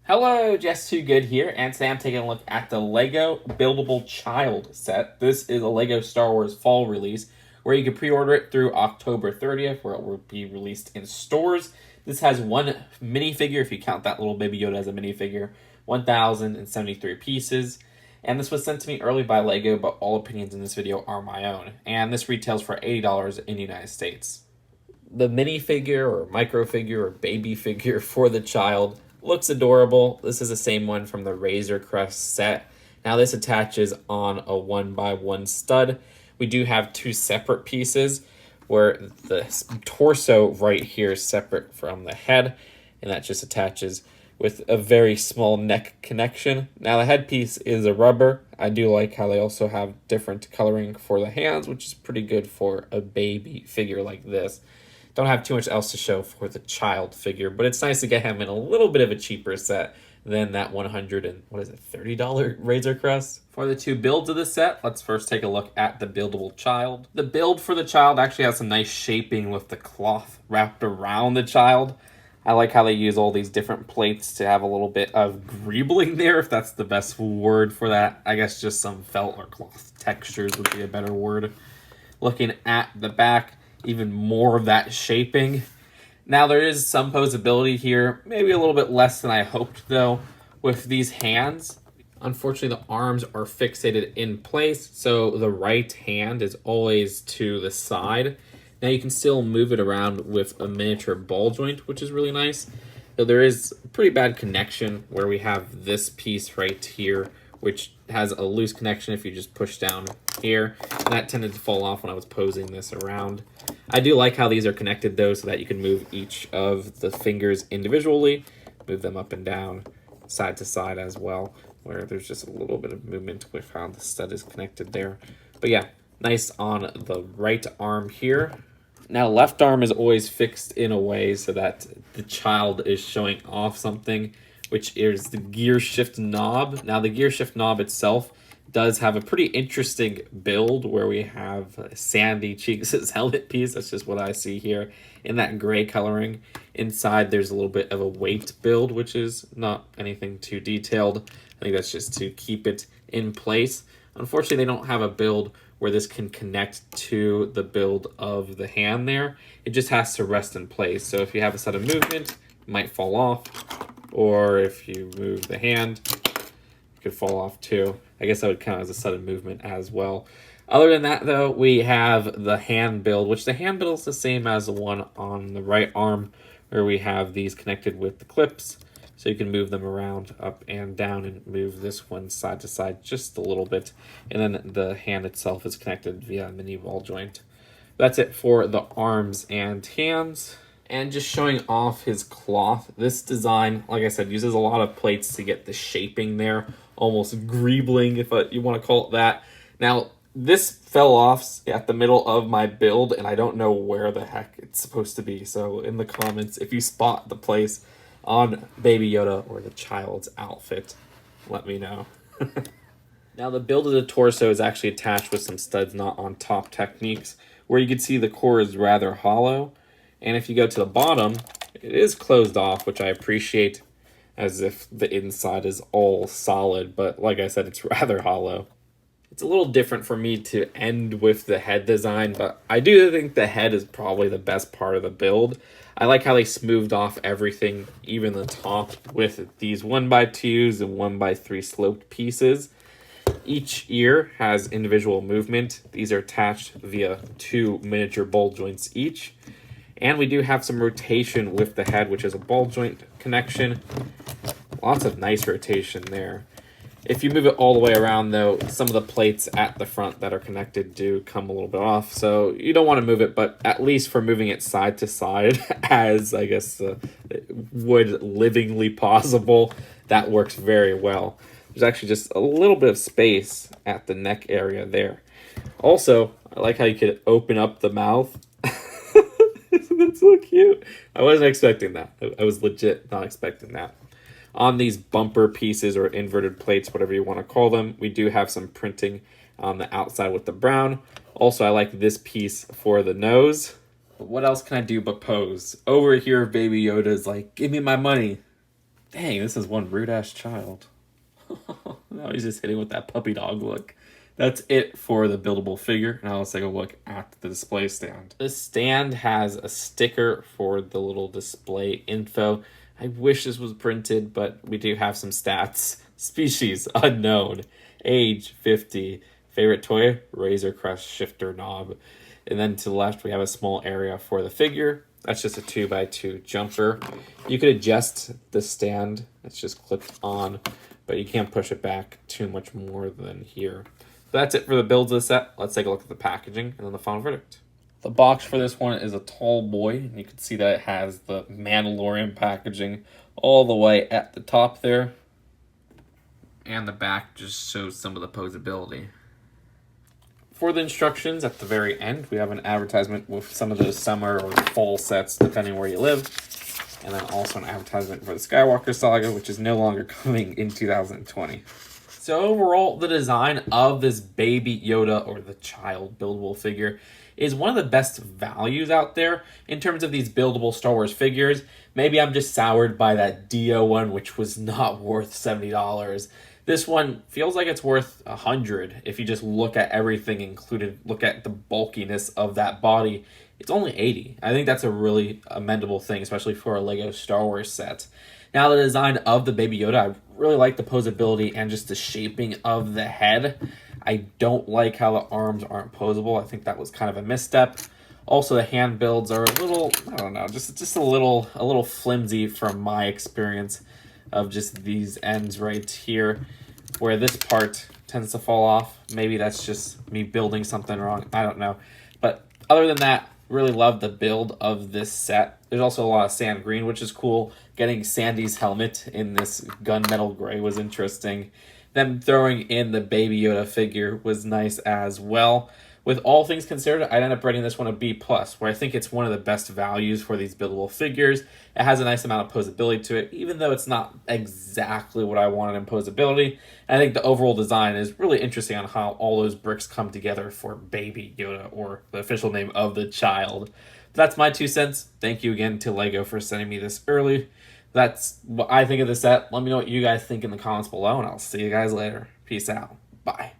Hello, Just Too Good here, and today I'm taking a look at the LEGO Buildable Child set. This is a LEGO Star Wars fall release, where you can pre-order it through October 30th, where it will be released in stores. This has one minifigure, if you count that little Baby Yoda as a minifigure, 1,073 pieces. And this was sent to me early by LEGO, but all opinions in this video are my own. And this retails for $80 in the United States. The minifigure or micro figure or baby figure for the child looks adorable. This is the same one from the Razor Crest set. Now this attaches on a 1x1 stud. We do have two separate pieces where the torso right here is separate from the head, and that just attaches with a very small neck connection. Now the headpiece is a rubber. I do like how they also have different coloring for the hands, which is pretty good for a baby figure like this. Don't have too much else to show for the child figure, but it's nice to get him in a little bit of a cheaper set than that $30 Razor Crest. For the two builds of the set, let's first take a look at the buildable child. The build for the child actually has some nice shaping with the cloth wrapped around the child. I like how they use all these different plates to have a little bit of greebling there, if that's the best word for that. I guess just some felt or cloth textures would be a better word. Looking at the back, even more of that shaping. Now there is some posability here, maybe a little bit less than I hoped though, with these hands. Unfortunately, the arms are fixated in place, so the right hand is always to the side. Now you can still move it around with a miniature ball joint, which is really nice. So there is a pretty bad connection where we have this piece right here, which has a loose connection if you just push down here. And that tended to fall off when I was posing this around. I do like how these are connected though, so that you can move each of the fingers individually, move them up and down, side to side as well, where there's just a little bit of movement with how the stud is connected there. But yeah, nice on the right arm here. Now left arm is always fixed in a way so that the child is showing off something, which is the gear shift knob. Now the gear shift knob itself does have a pretty interesting build where we have Sandy Cheeks' helmet piece. That's just what I see here in that gray coloring. Inside there's a little bit of a weight build, which is not anything too detailed. I think that's just to keep it in place. Unfortunately, they don't have a build where this can connect to the build of the hand there. It just has to rest in place. So if you have a sudden movement, it might fall off. Or if you move the hand, it could fall off too. I guess that would count as a sudden movement as well. Other than that, though, we have the hand build, which the hand build is the same as the one on the right arm, where we have these connected with the clips. So you can move them around up and down and move this one side to side just a little bit. And then the hand itself is connected via a mini ball joint. That's it for the arms and hands. And just showing off his cloth. This design, like I said, uses a lot of plates to get the shaping there. Almost greebling, if you want to call it that. Now, this fell off at the middle of my build, and I don't know where the heck it's supposed to be. So in the comments, if you spot the place on Baby Yoda or the child's outfit, let me know. Now, the build of the torso is actually attached with some studs not on top techniques, where you can see the core is rather hollow. And if you go to the bottom, it is closed off, which I appreciate, as if the inside is all solid. But like I said, it's rather hollow. It's a little different for me to end with the head design, but I do think the head is probably the best part of the build. I like how they smoothed off everything, even the top, with these 1x2s and 1x3 sloped pieces. Each ear has individual movement. These are attached via two miniature ball joints each. And we do have some rotation with the head, which is a ball joint connection. Lots of nice rotation there. If you move it all the way around, though, some of the plates at the front that are connected do come a little bit off. So you don't want to move it, but at least for moving it side to side, as I guess would livingly possible, that works very well. There's actually just a little bit of space at the neck area there. Also, I like how you could open up the mouth. That's so cute. I wasn't expecting that. I was legit not expecting that. On these bumper pieces or inverted plates, whatever you want to call them, we do have some printing on the outside with the brown. Also, I like this piece for the nose. But what else can I do but pose? Over here, Baby Yoda is like, give me my money. Dang, this is one rude-ass child. Now he's just hitting with that puppy dog look. That's it for the buildable figure. Now let's take a look at the display stand. This stand has a sticker for the little display info. I wish this was printed, but we do have some stats. Species, unknown. Age, 50. Favorite toy, Razor Crest shifter knob. And then to the left, we have a small area for the figure. That's just a 2x2 jumper. You could adjust the stand. It's just clipped on, but you can't push it back too much more than here. So that's it for the builds of the set. Let's take a look at the packaging and then the final verdict. The box for this one is a tall boy, and you can see that it has the Mandalorian packaging all the way at the top there. And the back just shows some of the posability. For the instructions at the very end, we have an advertisement with some of those summer or fall sets, depending where you live. And then also an advertisement for the Skywalker Saga, which is no longer coming in 2020. So overall, the design of this Baby Yoda, or the child buildable figure, is one of the best values out there in terms of these buildable Star Wars figures. Maybe I'm just soured by that Dio one, which was not worth $70. This one feels like it's worth $100 if you just look at everything included, look at the bulkiness of that body. It's only $80. I think that's a really amendable thing, especially for a Lego Star Wars set. Now, the design of the Baby Yoda, I really like the posability and just the shaping of the head. I don't like how the arms aren't posable. I think that was kind of a misstep. Also, the hand builds are a little, I don't know, just a little flimsy from my experience of just these ends right here, where this part tends to fall off. Maybe that's just me building something wrong. I don't know. But other than that, really love the build of this set. There's also a lot of sand green, which is cool. Getting Sandy's helmet in this gunmetal gray was interesting. Them throwing in the Baby Yoda figure was nice as well. With all things considered, I'd end up rating this one a B+, where I think it's one of the best values for these buildable figures. It has a nice amount of posability to it, even though it's not exactly what I wanted in posability. And I think the overall design is really interesting on how all those bricks come together for Baby Yoda, or the official name of the child. That's my 2 cents. Thank you again to LEGO for sending me this early. That's what I think of the set. Let me know what you guys think in the comments below, and I'll see you guys later. Peace out. Bye.